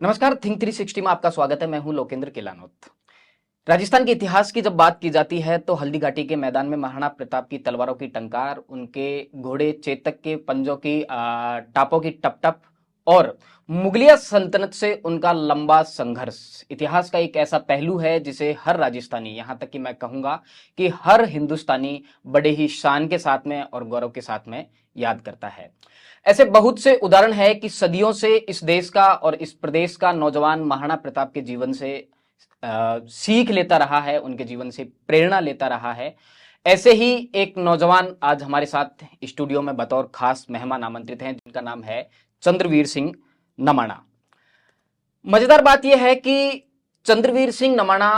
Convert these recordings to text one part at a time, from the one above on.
नमस्कार, थिंक 360 में आपका स्वागत है। मैं हूं लोकेंद्र किलानोत। राजस्थान के इतिहास की जब बात की जाती है तो हल्दी घाटी के मैदान में महाराणा प्रताप की तलवारों की टंकार, उनके घोड़े चेतक के पंजों की टापों की टप टप और मुगलिया सल्तनत से उनका लंबा संघर्ष इतिहास का एक ऐसा पहलू है जिसे हर राजस्थानी, यहां तक कि मैं कहूंगा कि हर हिंदुस्तानी बड़े ही शान के साथ में और गौरव के साथ में याद करता है। ऐसे बहुत से उदाहरण है कि सदियों से इस देश का और इस प्रदेश का नौजवान महाराणा प्रताप के जीवन से सीख लेता रहा है, उनके जीवन से प्रेरणा लेता रहा है। ऐसे ही एक नौजवान आज हमारे साथ स्टूडियो में बतौर खास मेहमान आमंत्रित हैं, जिनका नाम है चंद्रवीर सिंह नमाणा। मजेदार बात यह है कि चंद्रवीर सिंह नमाणा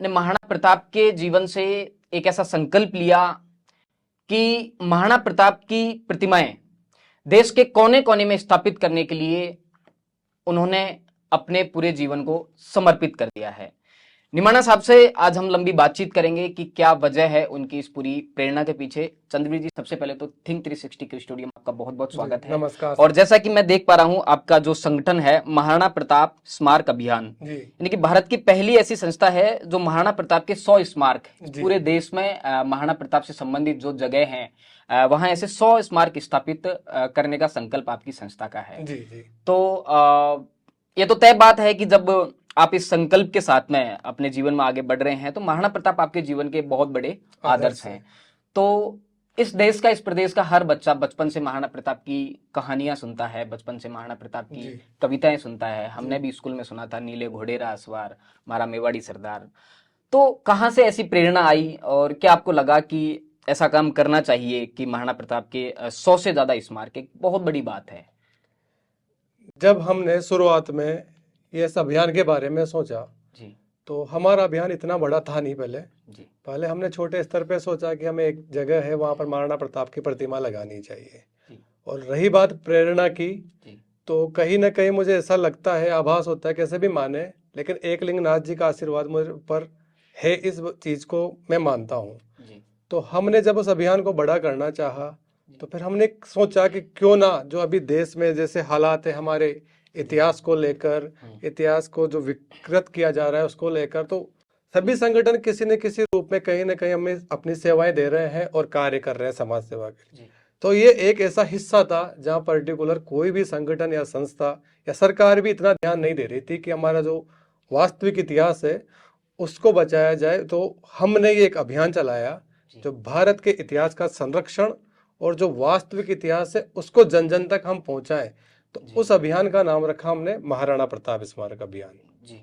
ने महाराणा प्रताप के जीवन से एक ऐसा संकल्प लिया कि महाराणा प्रताप की प्रतिमाएं देश के कोने कोने में स्थापित करने के लिए उन्होंने अपने पूरे जीवन को समर्पित कर दिया है। निमाणा साहब से आज हम लंबी बातचीत करेंगे कि क्या वजह है उनकी इस पूरी प्रेरणा के पीछे। चंद्रवीर जी, सबसे पहले तो थिंक 360 के स्टूडियो में आपका बहुत बहुत स्वागत है। नमस्कार। और जैसा कि मैं देख पा रहा हूं, आपका जो संगठन है महाराणा प्रताप स्मारक अभियान, यानी कि भारत की पहली ऐसी संस्था है जो महाराणा प्रताप के 100 स्मारक पूरे देश में महाराणा प्रताप से संबंधित जो जगह हैं वहां ऐसे 100 स्मारक स्थापित करने का संकल्प आपकी संस्था का है। तो ये तो तय बात है कि जब आप इस संकल्प के साथ में अपने जीवन में आगे बढ़ रहे हैं तो महाराणा प्रताप आपके जीवन के बहुत बड़े आदर्श हैं। तो इस देश का, इस प्रदेश का हर बच्चा बचपन से महाराणा प्रताप की कहानियां सुनता है, बचपन से महाराणा प्रताप की कविताएं सुनता है। हमने भी स्कूल में सुना था, नीले घोड़े रा असवार, मारा मेवाड़ी सरदार। तो कहाँ से ऐसी प्रेरणा आई और क्या आपको लगा कि ऐसा काम करना चाहिए कि महाराणा प्रताप के 100 से ज्यादा स्मारक, एक बहुत बड़ी बात है। जब हमने शुरुआत में ये इस अभियान के बारे में सोचा जी, तो हमारा अभियान इतना बड़ा था नहीं। पहले हमने छोटे स्तर पे सोचा कि हमें एक जगह है वहाँ पर महाराणा प्रताप की प्रतिमा लगानी चाहिए। और रही बात प्रेरणा की, तो कहीं ना कहीं मुझे ऐसा लगता है, आभास होता है, कैसे भी माने, लेकिन एकलिंगनाथ जी का आशीर्वाद मुझ पर है, इस चीज को मैं मानता हूँ। तो हमने जब उस अभियान को बड़ा करना चाहा तो फिर हमने सोचा कि क्यों ना, जो अभी देश में जैसे हालात है हमारे इतिहास को लेकर, इतिहास को जो विकृत किया जा रहा है उसको लेकर, तो सभी संगठन किसी न किसी रूप में कहीं ना कहीं हमें अपनी सेवाएं दे रहे हैं और कार्य कर रहे हैं समाज सेवा के लिए। तो ये एक ऐसा हिस्सा था जहाँ पर्टिकुलर कोई भी संगठन या संस्था या सरकार भी इतना ध्यान नहीं दे रही थी कि हमारा जो वास्तविक इतिहास है उसको बचाया जाए। तो हमने ये एक अभियान चलाया जो भारत के इतिहास का संरक्षण और जो वास्तविक इतिहास है उसको जन जन तक हम पहुंचाएं। तो उस अभियान का नाम रखा हमने महाराणा प्रताप स्मारक अभियान जी।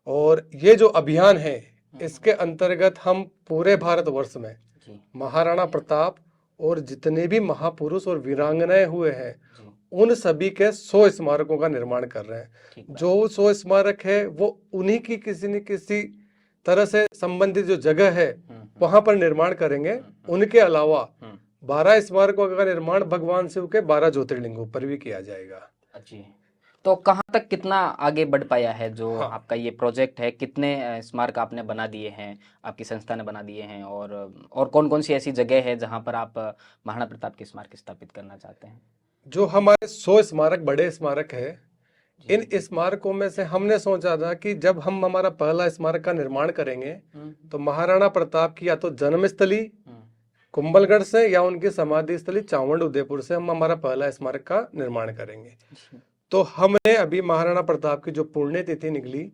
और ये जो अभियान है इसके अंतर्गत हम पूरे भारतवर्ष में महाराणा प्रताप और जितने भी महापुरुष और वीरांगनाएं हुए हैं उन सभी के 100 स्मारकों का निर्माण कर रहे हैं। जो 100 स्मारक है वो उन्हीं की किसी न किसी तरह से संबंधित जो जगह है वहां पर निर्माण करेंगे। उनके अलावा 12 स्मारकों का निर्माण भगवान शिव के 12 ज्योतिर्लिंगों पर भी किया जाएगा। जी। तो कहाँ तक, कितना आगे बढ़ पाया है जो आपका ये प्रोजेक्ट है? कितने स्मारक आपने बना दिए हैं, आपकी संस्था ने बना दिए हैं, और कौन कौन सी ऐसी जगह है जहाँ पर आप महाराणा प्रताप के स्मारक स्थापित करना चाहते हैं? जो हमारे 100 स्मारक बड़े स्मारक है, इन स्मारकों में से हमने सोचा था कि जब हम हमारा पहला स्मारक का निर्माण करेंगे तो महाराणा प्रताप की या तो जन्मस्थली कुंभलगढ़ से या उनकी समाधि स्थली चावंड उदयपुर से हम हमारा पहला स्मारक का निर्माण करेंगे। तो हमने अभी महाराणा प्रताप की जो पुण्यतिथि निकली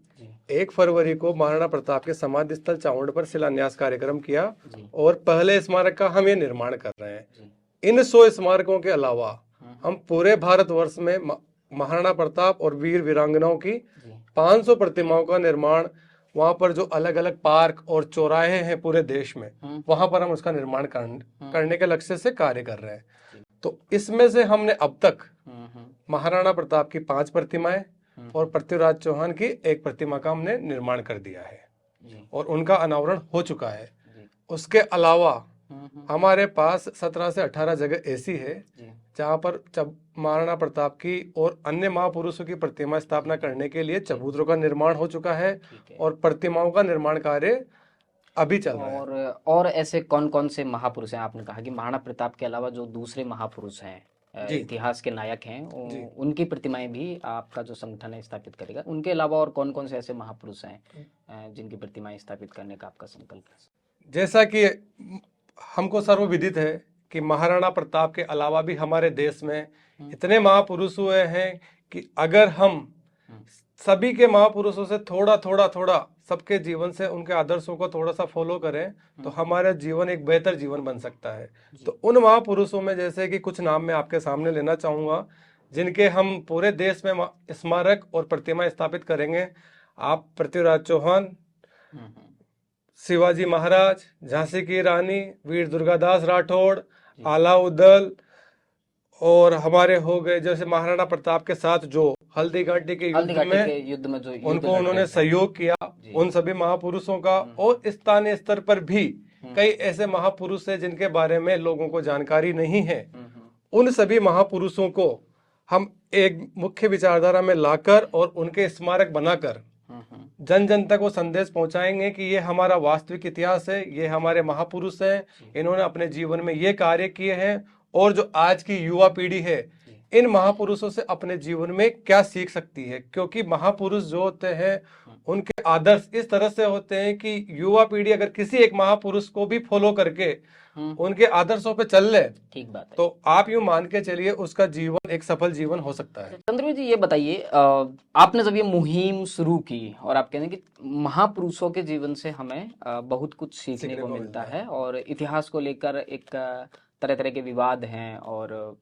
1 फरवरी को महाराणा प्रताप के समाधि स्थल चावंड पर शिलान्यास कार्यक्रम किया और पहले स्मारक का हम ये निर्माण कर रहे हैं। इन 100 स्मारकों के अलावा हम पूरे भारतवर्ष में महाराणा प्रताप और वीर वीरांगनाओं की 500 प्रतिमाओं का निर्माण, वहां पर जो अलग अलग पार्क और चौराहे हैं पूरे देश में, वहां पर हम उसका निर्माण करने के लक्ष्य से कार्य कर रहे हैं। तो इसमें से हमने अब तक महाराणा प्रताप की 5 प्रतिमाएं और पृथ्वीराज चौहान की 1 प्रतिमा का हमने निर्माण कर दिया है और उनका अनावरण हो चुका है। उसके अलावा हमारे पास 17 से 18 जगह ऐसी है जहाँ पर महाराणा प्रताप की और अन्य महापुरुषों की प्रतिमा स्थापना करने के लिए चबूतरों का निर्माण हो चुका है और प्रतिमाओं का निर्माण कार्य अभी चल रहा है। और ऐसे कौन कौन से महापुरुष हैं? आपने कहा कि महाराणा प्रताप के अलावा जो दूसरे महापुरुष हैं इतिहास के नायक हैं, जी। उनकी प्रतिमाएं भी आपका जो संगठन है स्थापित करेगा। उनके अलावा और कौन कौन से ऐसे महापुरुष हैं जिनकी प्रतिमाएं स्थापित करने का आपका संकल्प है? जैसा कि हमको सर्वविदित है कि महाराणा प्रताप के अलावा भी हमारे देश में इतने महापुरुष हुए हैं कि अगर हम सभी के महापुरुषों से थोड़ा थोड़ा थोड़ा सबके जीवन से उनके आदर्शों को थोड़ा सा फॉलो करें तो हमारा जीवन एक बेहतर जीवन बन सकता है। तो उन महापुरुषों में जैसे कि कुछ नाम मैं आपके सामने लेना चाहूँगा जिनके हम पूरे देश में स्मारक और प्रतिमा स्थापित करेंगे। आप पृथ्वीराज चौहान, शिवाजी महाराज, झांसी की रानी, वीर दुर्गादास राठौड़, अलाउद्दीन, और हमारे हो गए जैसे महाराणा प्रताप के साथ जो हल्दी घाटी के युद्ध में जो उनको उन्होंने सहयोग किया, उन सभी महापुरुषों का। और स्थानीय स्तर पर भी कई ऐसे महापुरुष हैं जिनके बारे में लोगों को जानकारी नहीं है। उन सभी महापुरुषों को हम एक मुख्य विचारधारा में लाकर और उनके स्मारक बनाकर जन जन तक वो संदेश पहुंचाएंगे कि ये हमारा वास्तविक इतिहास है, ये हमारे महापुरुष हैं, इन्होंने अपने जीवन में ये कार्य किए हैं। और जो आज की युवा पीढ़ी है इन महापुरुषों से अपने जीवन में क्या सीख सकती है, क्योंकि महापुरुष जो होते हैं उनके आदर्श इस तरह से होते हैं कि युवा पीढ़ी अगर किसी एक महापुरुष को भी फॉलो करके उनके आदर्शों पे चल ले, ठीक बात है, तो आप यूं मान के चलिए उसका जीवन एक सफल जीवन हो सकता है। चंद्रवीर जी ये बताइए, आपने जब ये मुहिम शुरू की और आप कहते हैं कि महापुरुषों के जीवन से हमें बहुत कुछ सीखने को मिलता है और इतिहास को लेकर एक तरह तरह के विवाद हैं, और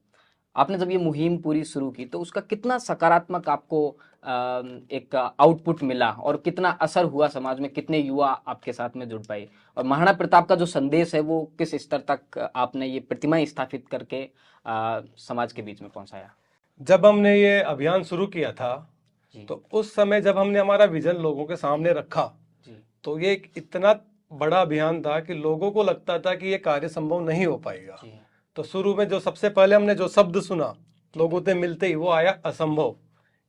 आपने जब ये मुहिम पूरी शुरू की तो उसका कितना सकारात्मक आपको एक आउटपुट मिला और कितना असर हुआ समाज में, कितने युवा आपके साथ में जुड़ पाए, और महाराणा प्रताप का जो संदेश है वो किस स्तर तक आपने ये प्रतिमाएं स्थापित करके समाज के बीच में पहुंचाया? जब हमने ये अभियान शुरू किया था तो उस समय जब हमने हमारा विजन लोगों के सामने रखा तो ये एक इतना बड़ा अभियान था कि लोगों को लगता था कि ये कार्य संभव नहीं हो पाएगा। तो शुरू में जो सबसे पहले हमने जो शब्द सुना लोगों से मिलते ही वो आया असंभव,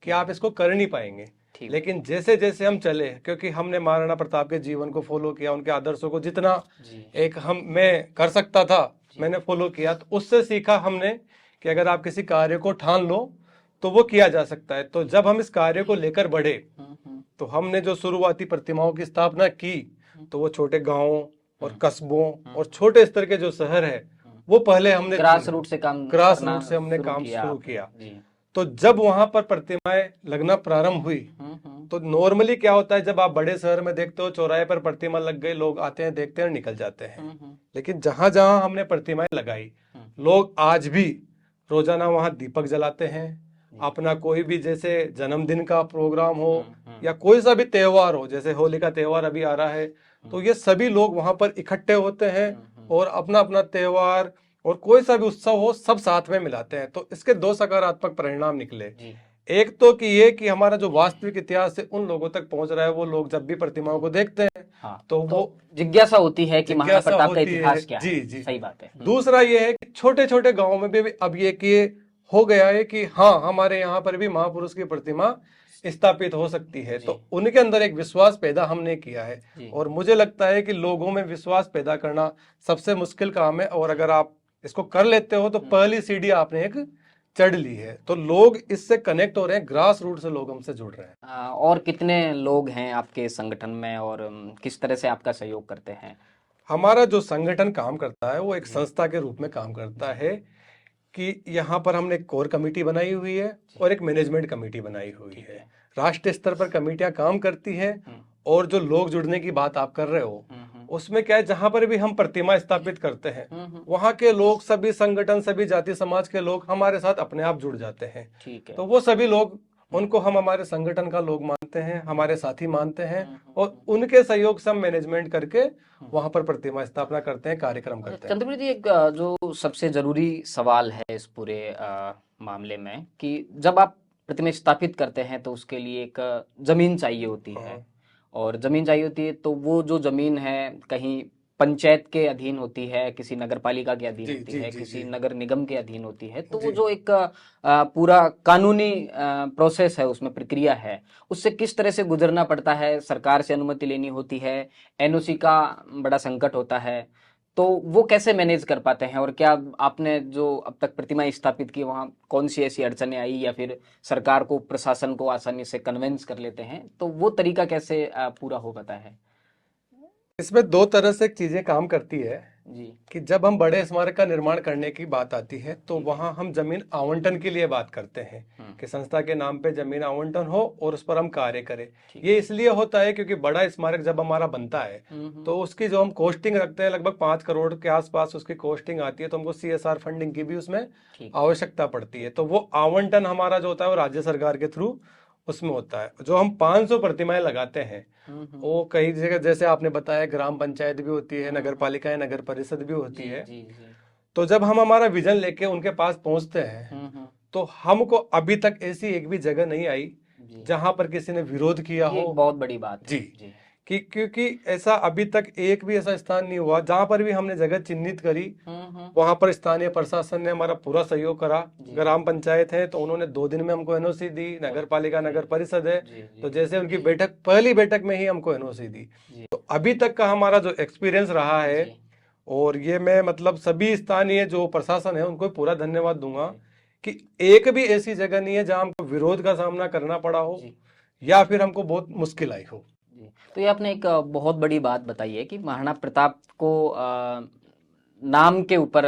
कि आप इसको कर नहीं पाएंगे। लेकिन जैसे जैसे हम चले, क्योंकि हमने महाराणा प्रताप के जीवन को फॉलो किया, उनके आदर्शों को जितना एक मैं कर सकता था मैंने फॉलो किया, तो उससे सीखा हमने कि अगर आप किसी कार्य को ठान लो तो वो किया जा सकता है। तो जब हम इस कार्य को लेकर बढ़े तो हमने जो शुरुआती प्रतिमाओं की स्थापना की तो वो छोटे गांवों और कस्बों और छोटे स्तर के जो शहर है वो पहले हमने ग्रास रूट से हमने काम शुरू किया। तो जब वहां पर प्रतिमाएं लगना प्रारंभ हुई तो नॉर्मली क्या होता है, जब आप बड़े शहर में देखते हो चौराहे पर प्रतिमा लग गई, लोग आते हैं देखते हैं निकल जाते हैं। लेकिन जहां जहां हमने प्रतिमाएं लगाई लोग आज भी रोजाना वहां दीपक जलाते हैं। अपना कोई भी जैसे जन्मदिन का प्रोग्राम हो या कोई सा भी त्योहार हो, जैसे होली का त्योहार अभी आ रहा है, तो ये सभी लोग वहां पर इकट्ठे होते हैं और अपना अपना त्योहार और कोई सा भी उत्सव हो सब साथ में मिलाते हैं। तो इसके दो सकारात्मक परिणाम निकले। एक तो कि ये कि हमारा जो वास्तविक इतिहास है उन लोगों तक पहुंच रहा है, वो लोग जब भी प्रतिमाओं को देखते हैं तो वो जिज्ञासा होती है कि महाराणा प्रताप का इतिहास क्या है। जी सही बात है। दूसरा ये है कि छोटे छोटे गाँव में भी अब ये कि हो गया है कि हाँ हमारे यहाँ पर भी महापुरुष की प्रतिमा स्थापित हो सकती है। तो उनके अंदर एक विश्वास पैदा हमने किया है और मुझे लगता है कि लोगों में विश्वास पैदा करना सबसे मुश्किल काम है, और अगर आप इसको कर लेते हो तो पहली सीढ़ी आपने एक चढ़ ली है। तो लोग इससे कनेक्ट हो रहे हैं, ग्रास रूट से लोग हमसे जुड़ रहे हैं। और कितने लोग हैं आपके संगठन में और किस तरह से आपका सहयोग करते हैं? हमारा जो संगठन काम करता है वो एक संस्था के रूप में काम करता है कि यहाँ पर हमने एक कोर कमेटी बनाई हुई है और एक मैनेजमेंट कमेटी बनाई हुई है। राष्ट्रीय स्तर पर कमेटियां काम करती हैं और जो लोग जुड़ने की बात आप कर रहे हो उसमें क्या है, जहां पर भी हम प्रतिमा स्थापित करते हैं वहां के लोग, सभी संगठन, सभी जाति समाज के लोग हमारे साथ अपने आप जुड़ जाते हैं। ठीक है। तो वो सभी लोग, उनको हम हमारे संगठन का लोग मानते हैं, हमारे साथी मानते हैं और उनके सहयोग से हम मैनेजमेंट करके वहां पर प्रतिमा स्थापना करते हैं, कार्यक्रम करते हैं। चंद्रवीर जी, एक जो सबसे जरूरी सवाल है इस पूरे मामले में कि जब आप प्रतिमा स्थापित करते हैं तो उसके लिए एक जमीन चाहिए होती है, और जमीन चाहिए होती है तो वो जो जमीन है कहीं पंचायत के अधीन होती है, किसी नगर पालिका के अधीन होती है, किसी नगर निगम के अधीन होती है। तो वो जो एक पूरा कानूनी प्रोसेस है, उसमें प्रक्रिया है, उससे किस तरह से गुजरना पड़ता है, सरकार से अनुमति लेनी होती है, एनओसी का बड़ा संकट होता है। तो वो कैसे मैनेज कर पाते हैं, और क्या आपने जो अब तक प्रतिमाएं स्थापित की वहाँ कौन सी ऐसी अड़चने आई, या फिर सरकार को, प्रशासन को आसानी से कन्विंस कर लेते हैं, तो वो तरीका कैसे पूरा हो पाता है? इसमें दो तरह से चीजें काम करती है जी कि जब हम बड़े स्मारक का निर्माण करने की बात आती है तो वहां हम जमीन आवंटन के लिए बात करते हैं कि संस्था के नाम पे जमीन आवंटन हो और उस पर हम कार्य करें। ये इसलिए होता है क्योंकि बड़ा स्मारक जब हमारा बनता है तो उसकी जो हम कॉस्टिंग रखते हैं लगभग 5 करोड़ के आसपास उसकी कॉस्टिंग आती है, तो हमको CSR फंडिंग की भी उसमें आवश्यकता पड़ती है। तो वो आवंटन हमारा जो होता है वो राज्य सरकार के थ्रू उसमें होता है। जो हम 500 प्रतिमाएं लगाते हैं वो कई जगह जैसे आपने बताया ग्राम पंचायत भी होती है, नगर पालिकाएं, नगर परिषद भी होती है। तो जब हम हमारा विजन लेके उनके पास पहुंचते हैं तो हमको अभी तक ऐसी एक भी जगह नहीं आई जहां पर किसी ने विरोध किया हो। बहुत बड़ी बात है जी कि क्योंकि ऐसा अभी तक एक भी ऐसा स्थान नहीं हुआ जहां पर भी हमने जगह चिन्हित करी वहां पर स्थानीय प्रशासन ने हमारा पूरा सहयोग करा। ग्राम पंचायत है तो उन्होंने 2 दिन में हमको NOC दी, नगर पालिका, नगर परिषद है तो जैसे उनकी बैठक, पहली बैठक में ही हमको NOC दी। तो अभी तक का हमारा जो एक्सपीरियंस रहा है, और ये मैं मतलब सभी स्थानीय जो प्रशासन है उनको पूरा धन्यवाद दूंगा कि एक भी ऐसी जगह नहीं है जहां हमको विरोध का सामना करना पड़ा हो या फिर हमको बहुत मुश्किल आई हो। तो ये आपने एक बहुत बड़ी बात बताई है कि महाराणा प्रताप को नाम के ऊपर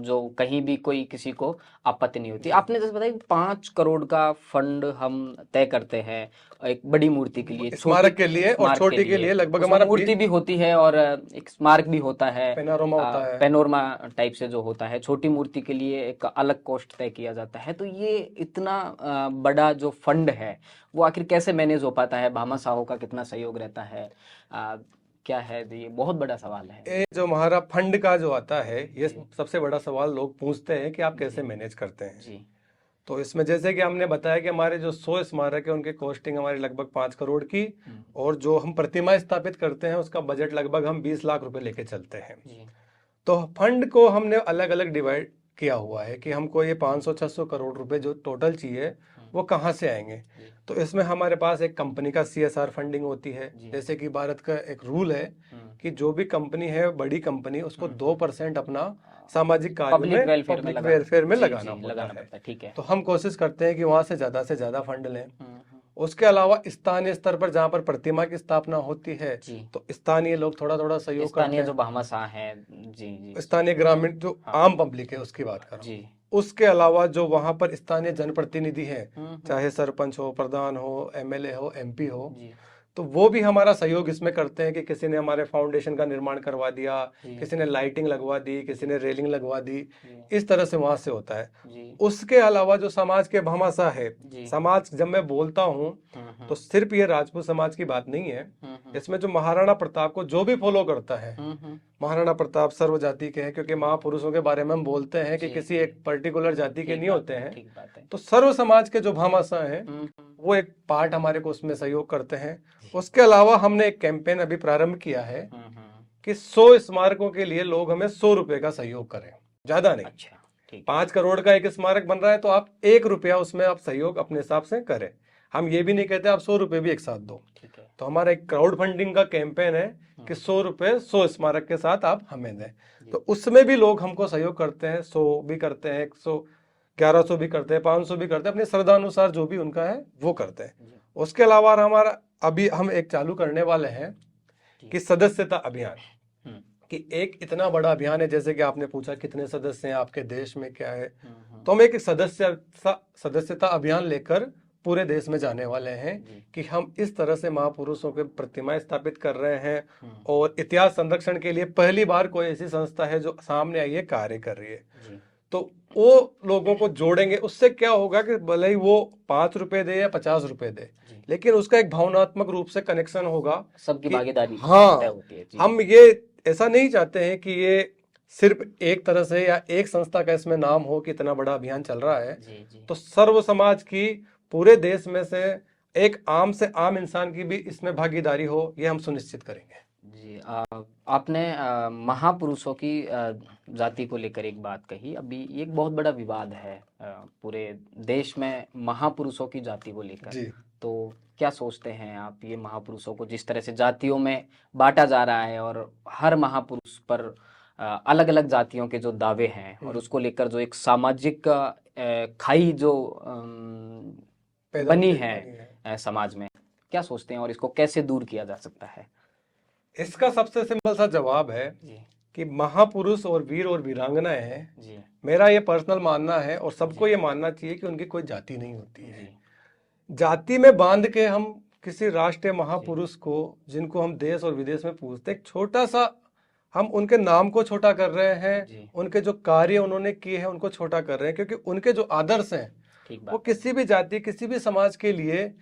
जो कहीं भी कोई किसी को आपत्ति नहीं होती। आपने जैसे बताया 5 करोड़ का फंड हम तय करते हैं एक बड़ी मूर्ति के लिए, स्मारक के लिए, और छोटी के लिए लगभग हमारा मूर्ति भी होती है और एक स्मारक भी होता है, पेनोरमा होता है, पेनोरमा टाइप से जो होता है। छोटी मूर्ति के लिए एक अलग कॉस्ट तय किया जाता है। तो ये इतना बड़ा जो फंड है वो आखिर कैसे मैनेज हो पाता है? भामा साहो का कितना सहयोग रहता है, क्या है? ये बहुत बड़ा सवाल है। ये जो हमारा फंड का जो आता है ये सबसे बड़ा सवाल लोग पूछते हैं कि आप कैसे मैनेज करते हैं। जी। तो इसमें जैसे कि हमने बताया कि हमारे जो 100 स्मारक है उनके कॉस्टिंग हमारी लगभग 5 करोड़ की, और जो हम प्रतिमा स्थापित करते हैं उसका बजट लगभग हम 20 लाख रुपए लेके चलते हैं। तो फंड को हमने अलग अलग डिवाइड किया हुआ है कि हमको ये 500-600 करोड़ रुपए जो टोटल चाहिए वो कहाँ से आएंगे। तो इसमें हमारे पास एक कंपनी का CSR फंडिंग होती है। जैसे कि भारत का एक रूल है कि जो भी कंपनी है, बड़ी कंपनी, उसको 2% अपना सामाजिक कार्य में, पब्लिक वेलफेयर में लगाना होता है। ठीक है। तो हम कोशिश करते हैं कि वहां से ज्यादा फंड लें। उसके अलावा स्थानीय स्तर पर जहाँ पर प्रतिमा की स्थापना होती है तो स्थानीय लोग थोड़ा थोड़ा सहयोग करते हैं। जो भामा शाह है, जी, स्थानीय ग्रामीण जो आम पब्लिक है उसकी बात कर रहा हूँ। उसके अलावा जो वहां पर स्थानीय जनप्रतिनिधि हैं, चाहे सरपंच हो, प्रधान हो, MLA हो, MP हो, तो वो भी हमारा सहयोग इसमें करते हैं कि किसी ने हमारे फाउंडेशन का निर्माण करवा दिया, किसी ने लाइटिंग लगवा दी, किसी ने रेलिंग लगवा दी, इस तरह से वहां से होता है। उसके अलावा जो समाज के भामाशाह है, समाज जब मैं बोलता हूँ तो सिर्फ ये राजपूत समाज की बात नहीं है। इसमें जो महाराणा प्रताप को जो भी फॉलो करता है, महाराणा प्रताप सर्व जाति के हैं क्योंकि महापुरुषों के बारे में हम बोलते हैं कि किसी एक पर्टिकुलर जाति के नहीं होते हैं। तो सर्व समाज के जो भामाशाह हैं वो एक पार्ट हमारे को उसमें सहयोग करते हैं। उसके अलावा हमने एक कैंपेन अभी प्रारंभ किया है कि 100 स्मारकों के लिए लोग हमें 100 रुपए का सहयोग करें, ज्यादा नहीं। अच्छा, 5 करोड़ का एक स्मारक बन रहा है तो आप 1 रुपया उसमें आप सहयोग अपने हिसाब से करें। हम ये भी नहीं कहते आप 100 रुपए भी एक साथ दो। तो हमारा एक क्राउड फंडिंग का कैंपेन है कि 100 रुपए 100 स्मारक के साथ आप हमें दें। तो उसमें भी लोग हमको सहयोग करते हैं, 100 भी करते हैं, 100, 1100 भी करते हैं, 500 भी करते हैं, अपनी श्रद्धा अनुसार जो भी उनका है वो करते हैं। उसके अलावा हमारा अभी हम एक चालू करने वाले हैं कि सदस्यता अभियान, कि एक इतना बड़ा अभियान है। जैसे कि आपने पूछा कितने सदस्य हैं आपके देश में, क्या है, तो हम एक सदस्यता अभियान लेकर पूरे देश में जाने वाले हैं कि हम इस तरह से महापुरुषों के प्रतिमाएं स्थापित कर रहे हैं और इतिहास संरक्षण के लिए पहली बार कोई ऐसी संस्था है जो सामने आई है, कार्य कर रही है। तो वो लोगों को जोड़ेंगे। उससे क्या होगा कि भले ही वो 5 रुपए दे या 50 रुपए दे, लेकिन उसका एक भावनात्मक रूप से कनेक्शन होगा, सबकी भागीदारी होती है। हम ये ऐसा नहीं चाहते हैं कि ये सिर्फ एक तरह से या एक संस्था का इसमें नाम हो कि इतना बड़ा अभियान चल रहा है। तो सर्व समाज की, पूरे देश में से एक आम से आम इंसान की भी इसमें भागीदारी हो, ये हम सुनिश्चित करेंगे। जी, आपने महापुरुषों की जाति को लेकर एक बात कही। अभी एक बहुत बड़ा विवाद है पूरे देश में महापुरुषों की जाति को लेकर। तो क्या सोचते हैं आप, ये महापुरुषों को जिस तरह से जातियों में बांटा जा रहा है और हर महापुरुष पर अलग अलग जातियों के जो दावे हैं और उसको लेकर जो एक सामाजिक खाई जो बनी है समाज में, क्या सोचते हैं और इसको कैसे दूर किया जा सकता है? इसका सबसे सिंपल सा जवाब है कि महापुरुष और वीर और वीरांगनाएं हैं। मेरा ये पर्सनल मानना है और सबको ये मानना चाहिए कि उनकी कोई जाति नहीं होती है। जाति में बांध के हम किसी राष्ट्रीय महापुरुष को, जिनको हम देश और विदेश में पूजते, एक छोटा सा हम उनके नाम को छोटा कर रहे हैं, उनके जो कार्य उन्होंने किए हैं उनको छोटा कर रहे हैं, क्योंकि उनके जो आदर्श हैं वो किसी भी जाति, किसी भी समाज के लिए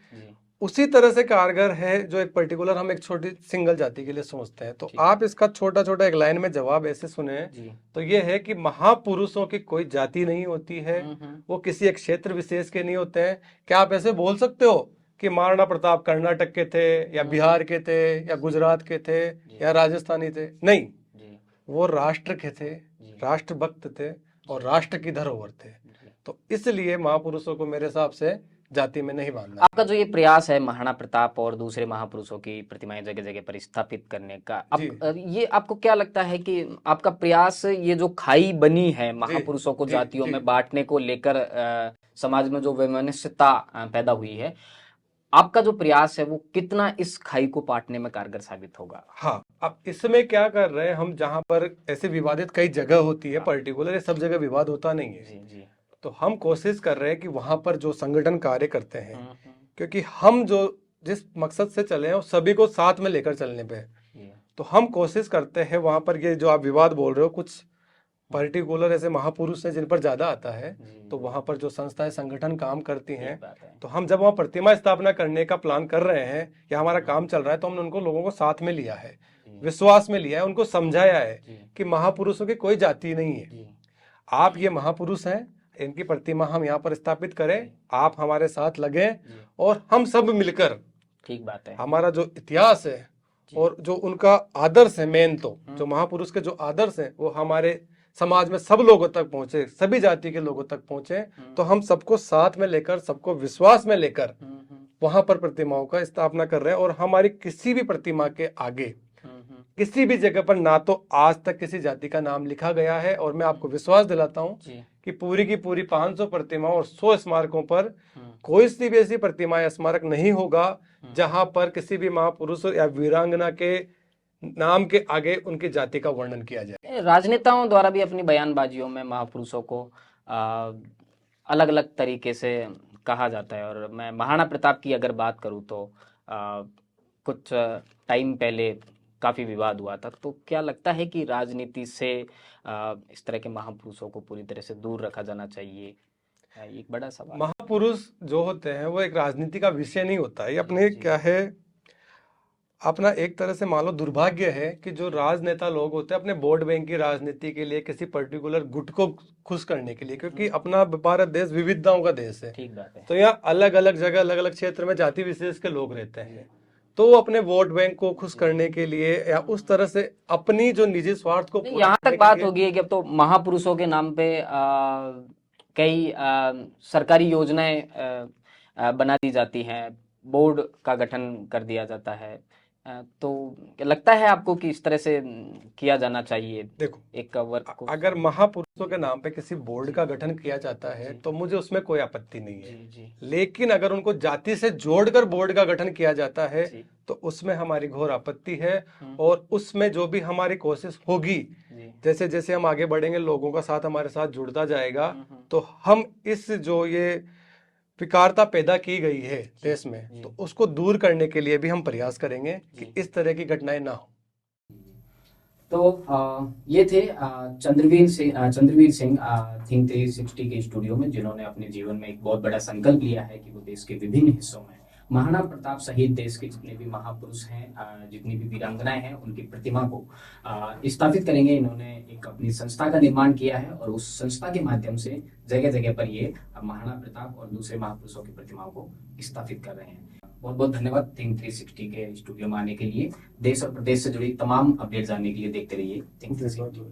उसी तरह से कारगर है जो एक पर्टिकुलर हम एक छोटी सिंगल जाति के लिए सोचते हैं। तो आप इसका छोटा छोटा एक लाइन में जवाब ऐसे सुने तो ये है कि महापुरुषों की कोई जाति नहीं होती है, वो किसी एक क्षेत्र विशेष के नहीं होते हैं। क्या आप ऐसे बोल सकते हो कि महाराणा प्रताप कर्नाटक के थे या बिहार के थे या गुजरात के थे या राजस्थानी थे? नहीं, वो राष्ट्र के थे, राष्ट्रभक्त थे और राष्ट्र की धरोहर थे। तो इसलिए महापुरुषों को मेरे हिसाब से जाति में नहीं बांधना। आपका जो ये प्रयास है महाराणा प्रताप और दूसरे महापुरुषों की प्रतिमाएं जगह जगह पर स्थापित करने का, अब ये आपको क्या लगता है कि आपका प्रयास, ये जो खाई बनी है महापुरुषों को जातियों में बांटने को लेकर, समाज में जो वैमनस्यता पैदा हुई है, आपका जो प्रयास है वो कितना इस खाई को पाटने में कारगर साबित होगा? हाँ, अब इसमें क्या कर रहे हैं हम, जहां पर ऐसे विवादित कई जगह होती है, पर्टिकुलर सब जगह विवाद होता नहीं है, तो हम कोशिश कर रहे हैं कि वहां पर जो संगठन कार्य करते हैं, क्योंकि हम जो जिस मकसद से चले हैं सभी को साथ में लेकर चलने पे, तो हम कोशिश करते हैं वहां पर, ये जो आप विवाद बोल रहे हो, कुछ पर्टिकुलर ऐसे महापुरुष हैं जिन पर ज्यादा आता है, तो वहां पर जो संस्थाएं संगठन काम करती हैं, तो हम जब वहां प्रतिमा स्थापना करने का प्लान कर रहे हैं या हमारा काम चल रहा है, तो हमने उनको लोगों को साथ में लिया है, विश्वास में लिया है, उनको समझाया है कि महापुरुषों की कोई जाति नहीं है, आप ये महापुरुष हैं, इनकी प्रतिमा हम यहाँ पर स्थापित करें, आप हमारे साथ लगे और हम सब मिलकर, ठीक बात है, हमारा जो इतिहास है और जो उनका आदर्श है, मेन तो जो महापुरुष के जो आदर्श है वो हमारे समाज में सब लोगों तक पहुंचे, सभी जाति के लोगों तक पहुंचे। तो हम सबको साथ में लेकर, सबको विश्वास में लेकर वहां पर प्रतिमाओं का स्थापना कर रहे हैं। और हमारी किसी भी प्रतिमा के आगे किसी भी जगह पर ना तो आज तक किसी जाति का नाम लिखा गया है, और मैं आपको विश्वास दिलाता हूं कि पूरी की पूरी 500 प्रतिमाओं और 100 स्मारकों पर कोई सी भी ऐसी प्रतिमा या स्मारक नहीं होगा जहां पर किसी भी महापुरुष या वीरांगना के नाम के आगे उनकी जाति का वर्णन किया जाए। राजनेताओं द्वारा भी अपनी बयानबाजियों में महापुरुषों को अलग अलग तरीके से कहा जाता है, और मैं महाराणा प्रताप की अगर बात करूं तो कुछ टाइम पहले काफी विवाद हुआ था। तो क्या लगता है कि राजनीति से इस तरह के महापुरुषों को पूरी तरह से दूर रखा जाना चाहिए? एक बड़ा सवाल। महापुरुष जो होते हैं वो एक राजनीति का विषय नहीं होता है, अपने क्या है, अपना एक तरह से मान लो दुर्भाग्य है कि जो राजनेता लोग होते हैं अपने वोट बैंक की राजनीति के लिए, किसी पर्टिकुलर गुट को खुश करने के लिए, क्योंकि अपना भारत देश विविधताओं का देश है, ठीक बात है, तो यहाँ अलग अलग जगह अलग अलग क्षेत्र में जाति विशेष के लोग रहते हैं, तो वो अपने वोट बैंक को खुश करने के लिए या उस तरह से अपनी जो निजी स्वार्थ को, यहाँ तक बात होगी है कि अब तो महापुरुषों के नाम पे कई सरकारी योजनाएं बना दी जाती हैं, बोर्ड का गठन कर दिया जाता है, तो लगता है आपको कि इस तरह से किया जाना चाहिए? देखो, एक वर्ग को अगर महापुरुषों के नाम पे किसी बोर्ड का गठन किया जाता है तो मुझे उसमें कोई आपत्ति नहीं है, लेकिन अगर उनको जाति से जोड़कर बोर्ड का गठन किया जाता है तो उसमें हमारी घोर आपत्ति है। और उसमें जो भी हमारी कोशिश होगी, जैसे जैसे हम आगे बढ़ेंगे, लोगों का साथ हमारे साथ जुड़ता जाएगा, तो हम इस जो ये विकारता पैदा की गई है देश में, तो उसको दूर करने के लिए भी हम प्रयास करेंगे कि इस तरह की घटनाएं ना हो। तो ये थे चंद्रवीर सिंह थिंक 360 के स्टूडियो में, जिन्होंने अपने जीवन में एक बहुत बड़ा संकल्प लिया है कि वो देश के विभिन्न हिस्सों में महाराणा प्रताप सहित देश के जितने भी महापुरुष हैं, जितनी भी वीरांगनाएं हैं, उनकी प्रतिमा को स्थापित करेंगे। इन्होंने एक अपनी संस्था का निर्माण किया है और उस संस्था के माध्यम से जगह जगह पर ये महाराणा प्रताप और दूसरे महापुरुषों की प्रतिमाओं को स्थापित कर रहे हैं। बहुत बहुत धन्यवाद थिंक 360 के स्टूडियो में आने के लिए। देश और प्रदेश से जुड़ी तमाम अपडेट जानने के लिए देखते रहिए थिंक 360।